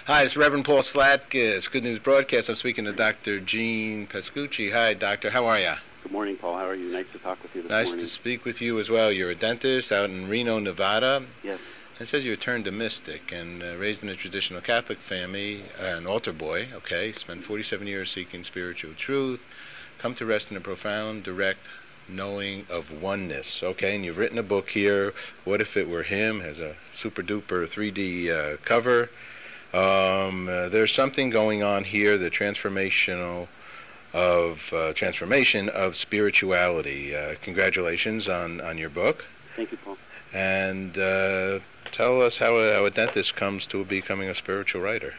Hi, it's Reverend Paul Slatkus, Good News Broadcast. I'm speaking to Dr. Gene Pascucci. Hi, Doctor. How are you? Good morning, Paul. How are you? Nice to talk with you this Nice morning. to speak with you as well. You're a dentist out in Reno, Nevada. Yes. It says you turned a mystic and raised in a traditional Catholic family, an altar boy, okay, spent 47 years seeking spiritual truth, come to rest in a profound, direct knowing of oneness, okay, and you've written a book here, What If It Were Him, has a super-duper 3D cover. There's something going on here, the transformation of spirituality. Congratulations on your book. Thank you, Paul. And tell us how a dentist comes to becoming a spiritual writer.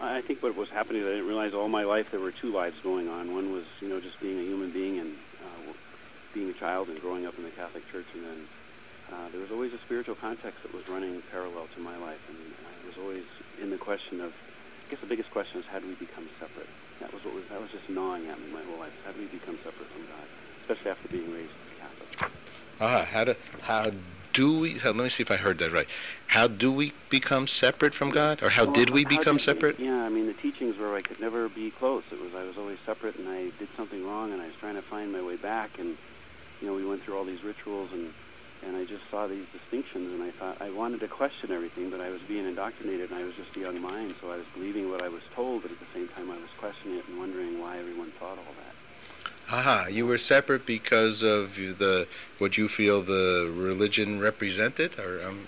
I think what was happening is I didn't realize all my life there were two lives going on. One was, just being a human being and being a child and growing up in the Catholic Church, and then there was always a spiritual context that was running parallel to my life, and I was always in the question of, I guess the biggest question is, how do we become separate? That was just gnawing at me my whole life. How do we become separate from God, especially after being raised Catholic? Let me see if I heard that right. How do we become separate from God? Or how did we become separate? Yeah, the teachings were I could never be close. I was always separate, and I did something wrong, and I was trying to find my way back, and, we went through all these rituals, and I just saw these distinctions, and I thought I wanted to question everything, but I was being indoctrinated, and I was just a young mind, so I was believing what I was told, but at the same time I was questioning it and wondering why everyone thought all that. You were separate because of what you feel the religion represented?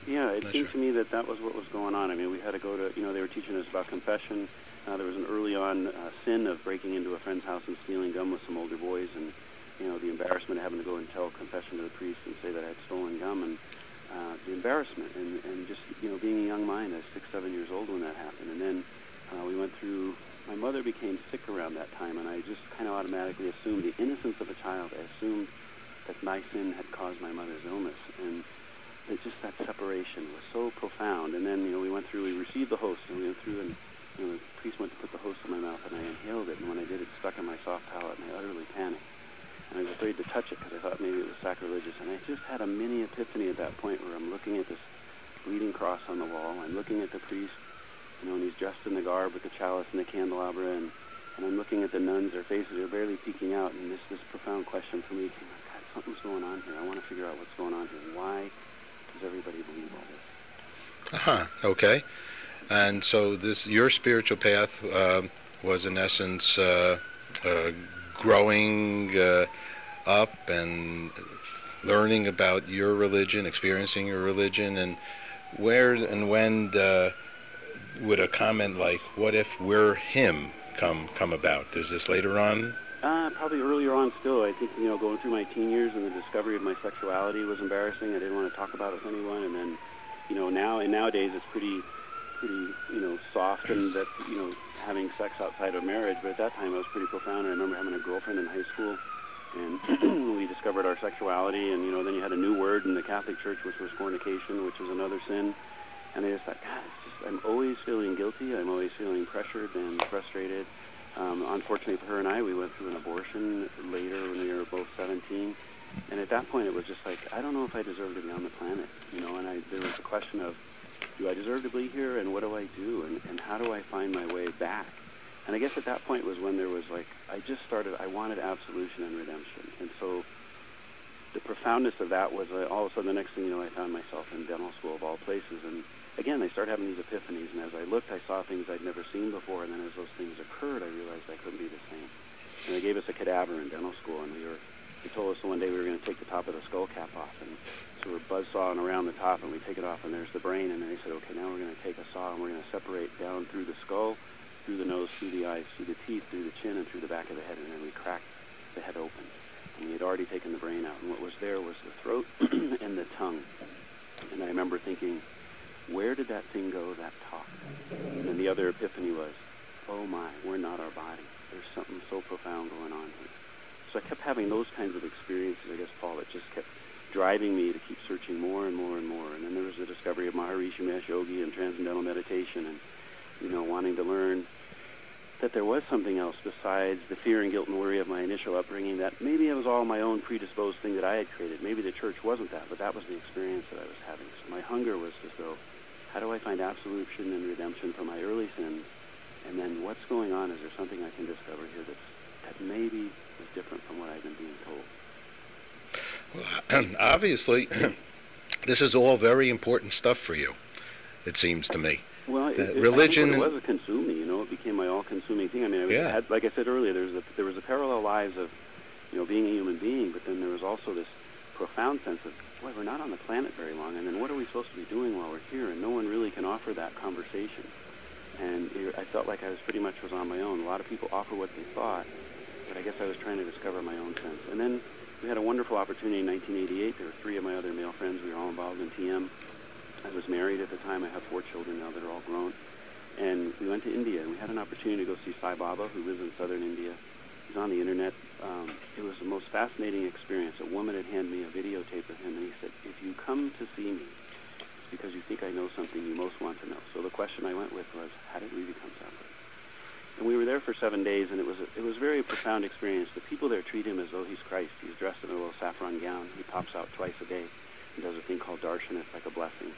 Yeah, it seemed to me that was what was going on. We had to go to, they were teaching us about confession. There was an early on sin of breaking into a friend's house and stealing gum with some older boys, and, the embarrassment of having to go and tell confession to the priest and say that I had stolen gum, and the embarrassment, and just, being a young mind. I was 6, 7 years old when that happened, and then we went through. My mother became sick around that time, and I just kind of automatically assumed the innocence of a child. I assumed that my sin had caused my mother's illness, and just that separation was so profound. And then, we received the host, and we went through, and, the priest went to put the host in my mouth, and I inhaled it, and when I did, it stuck in my soft palate, and I utterly panicked. And I was afraid to touch it because I thought maybe it was sacrilegious, and I just had a mini epiphany at that point where I'm looking at this bleeding cross on the wall, I'm looking at the priest, and he's dressed in the garb with the chalice and the candelabra, and I'm looking at the nuns, their faces are barely peeking out, and this profound question for me came like, God, something's going on here. I want to figure out what's going on here. Why does everybody believe all this? Okay. And so your spiritual path was in essence growing up and learning about your religion, experiencing your religion, and where and when would a comment like, what if we're him, come about? Is this later on? Probably earlier on still. I think, going through my teen years and the discovery of my sexuality was embarrassing. I didn't want to talk about it with anyone. And then, nowadays it's pretty, soft, and that, having sex outside of marriage. But at that time it was pretty profound. I remember having a girlfriend in high school, and we discovered our sexuality. And, then you had a new word in the Catholic Church, which was fornication, which is another sin. And I just thought, God, I'm always feeling guilty. I'm always feeling pressured and frustrated. Unfortunately for her and I, we went through an abortion later when we were both 17. And at that point, it was just like, I don't know if I deserve to be on the planet. And there was a question of, do I deserve to be here, and what do I do, and how do I find my way back? And I guess at that point was when there was like, I wanted absolution and redemption. And so the profoundness of that was all of a sudden the next thing I found myself in dental school of all places. And again, I started having these epiphanies, and as I looked, I saw things I'd never seen before, and then as those things occurred, I realized I couldn't be the same. And they gave us a cadaver in dental school, and they told us one day we were going to take the top of the skull cap off, and so we're buzzsawing around the top, and we take it off, and there's the brain, and then they said, okay, now we're going to take a saw, and we're going to separate down through the skull, through the nose, through the eyes, through the teeth, through the chin, and through the back of the head, and then we cracked the head open. And we had already taken the brain out, and what was there was the throat and the tongue. And I remember thinking, where did that thing go that talked? And then the other epiphany was, oh my, we're not our body. There's something so profound going on here. So I kept having those kinds of experiences, I guess, Paul, that just kept driving me to keep searching more and more and more. And then there was the discovery of Maharishi Mahesh Yogi and transcendental meditation, and, wanting to learn that there was something else besides the fear and guilt and worry of my initial upbringing, that maybe it was all my own predisposed thing that I had created. Maybe the church wasn't that, but that was the experience that I was having. So my hunger was as though, how do I find absolution and redemption for my early sins? And then what's going on? Is there something I can discover here that maybe is different from what I've been being told? Well, obviously, this is all very important stuff for you, it seems to me. Well, religion. I think what it was consumed me. You know, it became my all-consuming thing. I mean, like I said earlier, there was a parallel lives of, you know, being a human being, but then there was also this profound sense of, boy, we're not on the planet very long, and then what are we supposed to be doing while we're here? And no one really can offer that conversation. And I felt like I was pretty much on my own. A lot of people offer what they thought, but I guess I was trying to discover my own sense. And then we had a wonderful opportunity in 1988. There were 3 of my other male friends. We were all involved in TM. I was married at the time. I have 4 children now that are all grown. And we went to India, and we had an opportunity to go see Sai Baba, who lives in southern India. He's on the internet. It was the most fascinating experience. A woman had handed me a videotape of him, and he said, if you come to see me, it's because you think I know something you most want to know. So the question I went with was, how did we become separate? And we were there for 7 days, and it was a very profound experience. The people there treat him as though he's Christ. He's dressed in a little saffron gown. He pops out twice a day and does a thing called darshan. It's like a blessing.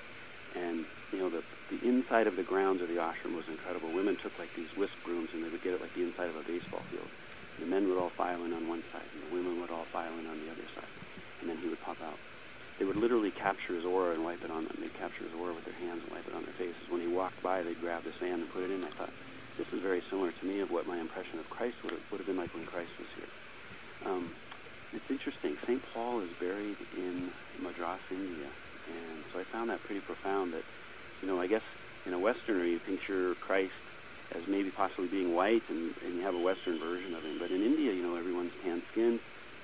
And, you know, the inside of the grounds of the ashram was incredible. Women took, like, these whisk brooms, and they would get it like the inside of a baseball field. The men would all file in on one side, and the women would all file in on the other side. And then he would pop out. They would literally capture his aura and wipe it on them. They'd capture his aura with their hands and wipe it on their faces. When he walked by, they'd grab the sand and put it in. I thought, this is very similar to me of what my impression of Christ would have been like when Christ was here. It's interesting. St. Paul is buried in Madras, India. And so I found that pretty profound that, you know, I guess in a Westerner you picture Christ as maybe possibly being white, and you have a Western version of him. But in India, you know, everyone's tan-skinned,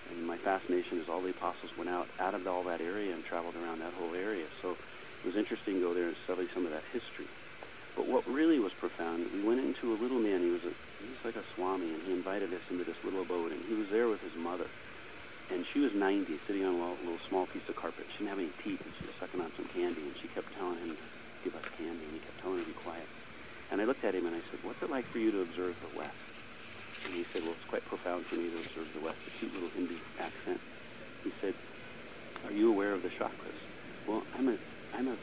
and my fascination is all the apostles went out of all that area and traveled around that whole area. So it was interesting to go there and study some of that history. But what really was profound, we went into a little man, he was like a swami, and he invited us into this little abode, and he was there with his mother. And she was 90, sitting on a little small piece of carpet. She didn't have any teeth, and she was sucking on some candy, and she kept telling him to give us candy, and he kept telling her to be quiet. And I looked at him, and I said, what's it like for you to observe the West? And he said, well, it's quite profound for me to observe the West, a cute little Hindi accent. He said, are you aware of the chakras? Well, I'm a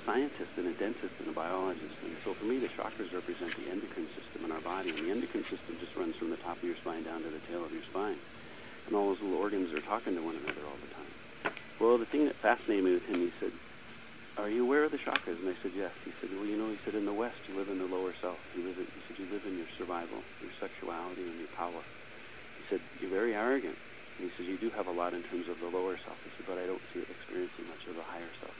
scientist and a dentist and a biologist, and so for me the chakras represent the endocrine system in our body, and the endocrine system just runs from the top of your spine down to the tail of your spine. And all those little organs are talking to one another all the time. Well, the thing that fascinated me with him, he said, are you aware of the chakras? And I said, yes. He said, well, you know, he said, in the West, you live in the lower self. He said, you live in your survival, your sexuality, and your power. He said, you're very arrogant. And he says, you do have a lot in terms of the lower self. He said, but I don't see it experiencing much of the higher self.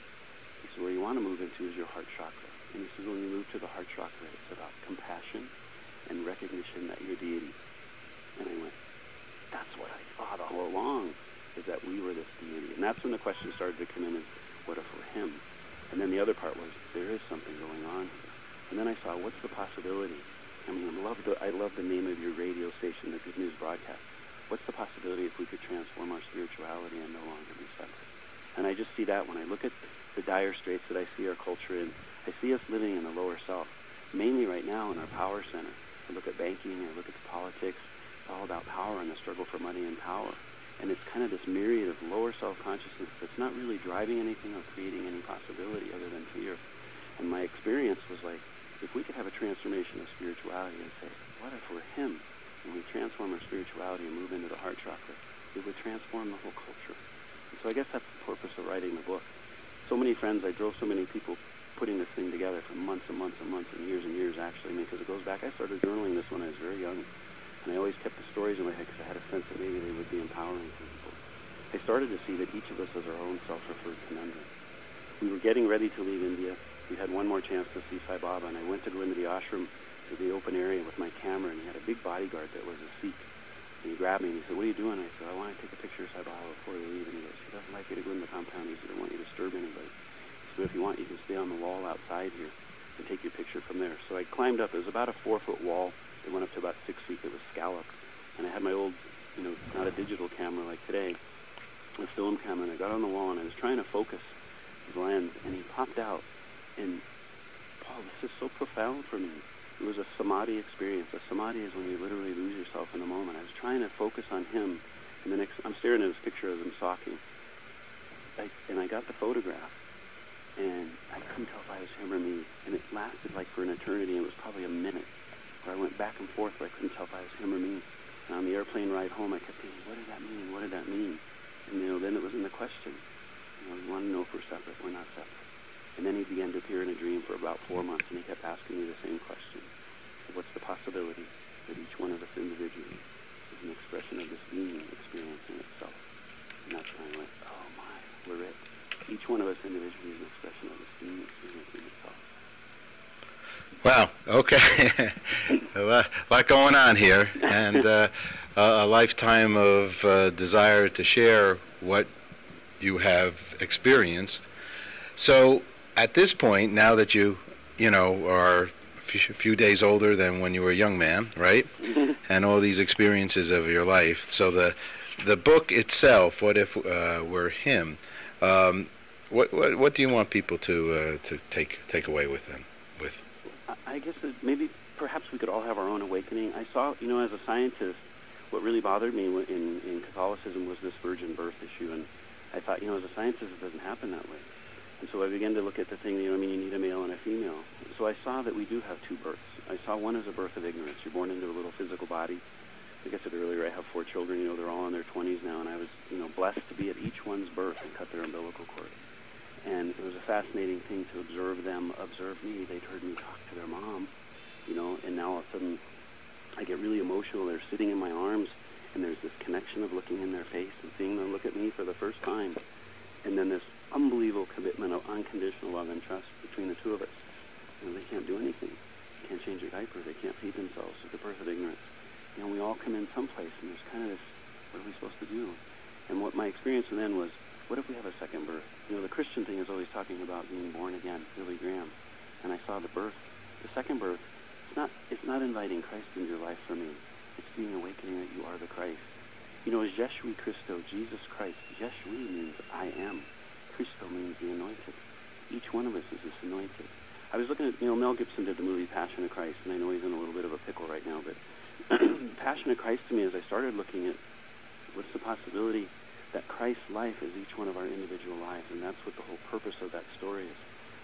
He said, where you want to move into is your heart chakra. And he said, when you move to the heart chakra, it's about compassion and recognition that you're deity. And I went, that's what I thought all along, is that we were this deity. And that's when the question started to come in, is what if we're him? And then the other part was, there is something going on here. And then I saw, what's the possibility? I mean, I love the name of your radio station, the Good News Broadcast. What's the possibility if we could transform our spirituality and no longer be separate? And I just see that when I look at the dire straits that I see our culture in. I see us living in the lower self, mainly right now in our power center. I look at banking, I look at the politics. It's all about power and the struggle for money and power. And it's kind of this myriad of lower self-consciousness that's not really driving anything or creating any possibility other than fear. And my experience was like, if we could have a transformation of spirituality and say, what if we're him? And we transform our spirituality and move into the heart chakra, it would transform the whole culture. And so I guess that's the purpose of writing the book. So many friends, I drove so many people putting this thing together for months and months and months and years actually. I mean, because it goes back, I started journaling this when I was very young. And I always kept the stories in my head because I had a sense that maybe they would be empowering for people. I started to see that each of us has our own self-referred conundrum. We were getting ready to leave India. We had one more chance to see Sai Baba, and I went to go into the ashram, to the open area with my camera, and he had a big bodyguard that was a Sikh. And he grabbed me and he said, what are you doing? I said, I want to take a picture of Sai Baba before we leave. And he goes, he doesn't like you to go in the compound. He said, I don't want you to disturb anybody. He said, if you want, you can stay on the wall outside here and take your picture from there. So I climbed up. It was about a 4-foot wall. It went up to about 6 feet. It was scalloped. And I had my old, you know, not a digital camera like today, a film camera, and I got on the wall, and I was trying to focus his lens, and he popped out. And, Paul, this is so profound for me. It was a samadhi experience. A samadhi is when you literally lose yourself in the moment. I was trying to focus on him, and I'm staring at his picture as I'm talking. And I got the photograph, and I couldn't tell if I was remember me. And it lasted like for an eternity. It was probably a minute where I went back and forth where I couldn't tell if I was him or me. And on the airplane ride home, I kept thinking, what did that mean? What did that mean? And, then it was in the question. You want to know if we're separate. We're not separate. And then he began to appear in a dream for about 4 months, and he kept asking me the same question. So what's the possibility that each one of us individually is an expression of this being experiencing itself? And that's when I went, oh my, we're it. Each one of us individually is an expression of this being experiencing itself. Wow, okay. a lot going on here, and a lifetime of desire to share what you have experienced. So at this point, now that you are a few days older than when you were a young man, right? And all these experiences of your life. So the book itself, What If We're Him, what do you want people to take away with them? I guess that maybe perhaps we could all have our own awakening. I saw, as a scientist, what really bothered me in Catholicism was this virgin birth issue, and I thought, as a scientist, it doesn't happen that way. And so I began to look at the thing, you need a male and a female. So I saw that we do have two births. I saw one as a birth of ignorance. You're born into a little physical body. Like I said earlier, I have 4 children. They're all in their 20s now, and I was, blessed to be at each one's birth and cut their umbilical cord. And it was a fascinating thing to observe them observe me. They'd heard me talk to their mom, and now all of a sudden I get really emotional. They're sitting in my arms, and there's this connection of looking in their face and seeing them look at me for the first time. And then this unbelievable commitment of unconditional love and trust between the two of us. They can't do anything. They can't change their diaper. They can't feed themselves. It's the birth of ignorance. We all come in someplace, and there's kind of this, what are we supposed to do? And what my experience then was, what if we have a second birth? The Christian thing is always talking about being born again, Billy Graham. And I saw the birth, the second birth. It's not inviting Christ into your life for me. It's being awakening that you are the Christ. As Yeshua Christo, Jesus Christ. Yeshua means I am. Christo means the anointed. Each one of us is this anointed. I was looking at, Mel Gibson did the movie Passion of Christ, and I know he's in a little bit of a pickle right now, but Passion of Christ to me, as I started looking at what's the possibility that Christ's life is each one of our individual lives, and that's what the whole purpose of that story is.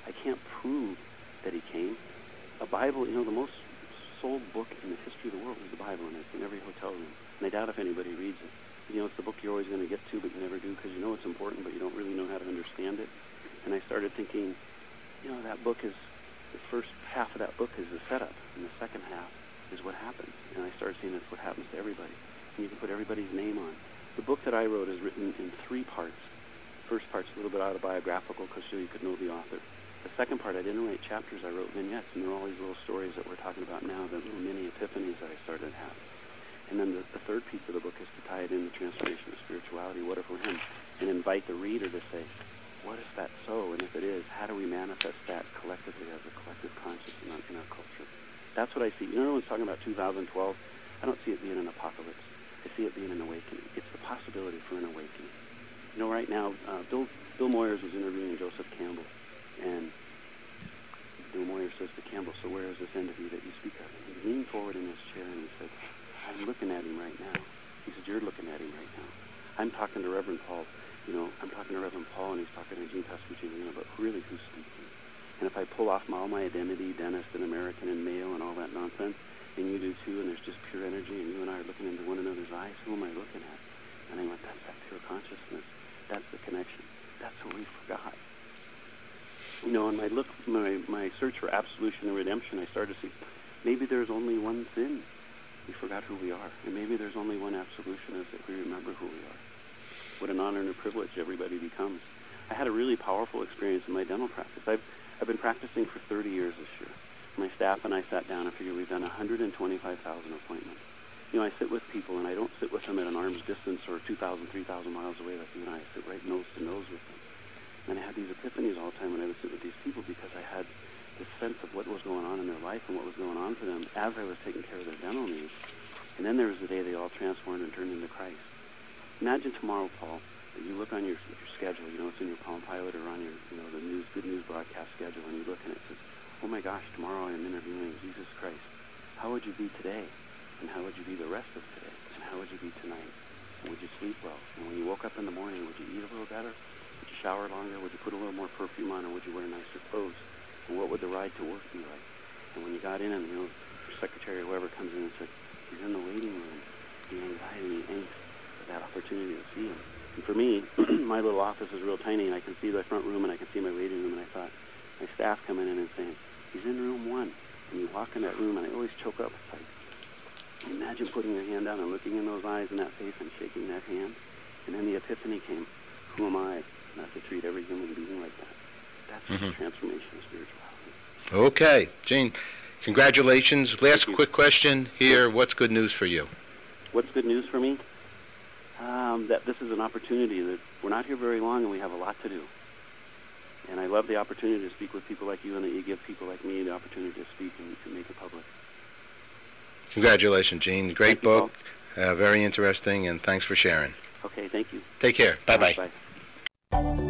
I can't prove that he came. A Bible, the most sold book in the history of the world is the Bible, and it's in every hotel room. And I doubt if anybody reads it. It's the book you're always going to get to, but you never do because you know it's important, but you don't really know how to understand it. And I started thinking, that book is, the first half of that book is the setup, and the second half is what happens. And I started seeing that's what happens to everybody. And you can put everybody's name on. The book that I wrote is written in 3 parts. The first part's a little bit autobiographical because so you could know the author. The second part, I didn't write chapters, I wrote vignettes, and they're all these little stories that we're talking about now, the little mini epiphanies that I started to have. And then the third piece of the book is to tie it in the transformation of spirituality, what if we're him, and invite the reader to say, what if that's so, and if it is, how do we manifest that collectively as a collective consciousness in our culture? That's what I see. Everyone's talking about 2012. I don't see it being an apocalypse. I see it being an awakening. It's the possibility for an awakening. Right now, Bill Moyers was interviewing Joseph Campbell, and Bill Moyers says to Campbell, so where is this entity that you speak of? And he leaned forward in his chair and he said, I'm looking at him right now. He said, you're looking at him right now. I'm talking to Reverend Paul. I'm talking to Reverend Paul, and he's talking to Gene Pascucci, but really who's speaking? And if I pull off all my identity, dentist and American and male and all that nonsense, and you do too, and there's just pure energy, and you and I are looking into one another's eyes, who am I looking at? And I went, that's that pure consciousness. That's the connection. That's what we forgot. In my search for absolution and redemption, I started to see maybe there's only one sin. We forgot who we are. And maybe there's only one absolution, is that we remember who we are. What an honor and a privilege everybody becomes. I had a really powerful experience in my dental practice. I've been practicing for 30 years this year. My staff and I sat down and figured we've done 125,000 appointments. I sit with people, and I don't sit with them at an arm's distance or 2,000, 3,000 miles away like you and I. I sit right nose to nose with them. And I had these epiphanies all the time when I would sit with these people because I had this sense of what was going on in their life and what was going on for them as I was taking care of their dental needs. And then there was the day they all transformed and turned into Christ. Imagine tomorrow, Paul, that you look on your schedule, it's in your Palm Pilot or on your, the Good News broadcast schedule, and you look and it says, oh my gosh, tomorrow I am interviewing Jesus Christ. How would you be today? And how would you be the rest of today? And how would you be tonight? And would you sleep well? And when you woke up in the morning, would you eat a little better? Would you shower longer? Would you put a little more perfume on, or would you wear nicer clothes? And what would the ride to work be like? And when you got in, and your secretary or whoever comes in and said, "You're in the waiting room," the anxiety, the angst of that opportunity to see him. And for me, my little office is real tiny, and I can see the front room, and I can see my waiting room, and I thought, my staff coming in and saying, "He's in room 1." And you walk in that room, and I always choke up. It's like, imagine putting your hand down and looking in those eyes and that face and shaking that hand. And then the epiphany came, who am I not to treat every human being like that? That's the transformation of spirituality. Okay. Gene, congratulations. Last quick question here. What's good news for you? What's good news for me? That this is an opportunity that we're not here very long, and we have a lot to do. And I love the opportunity to speak with people like you, and that you give people like me the opportunity to speak and to make it public. Congratulations, Gene. Great book. Very interesting, and thanks for sharing. Okay, thank you. Take care. Bye-bye. Bye.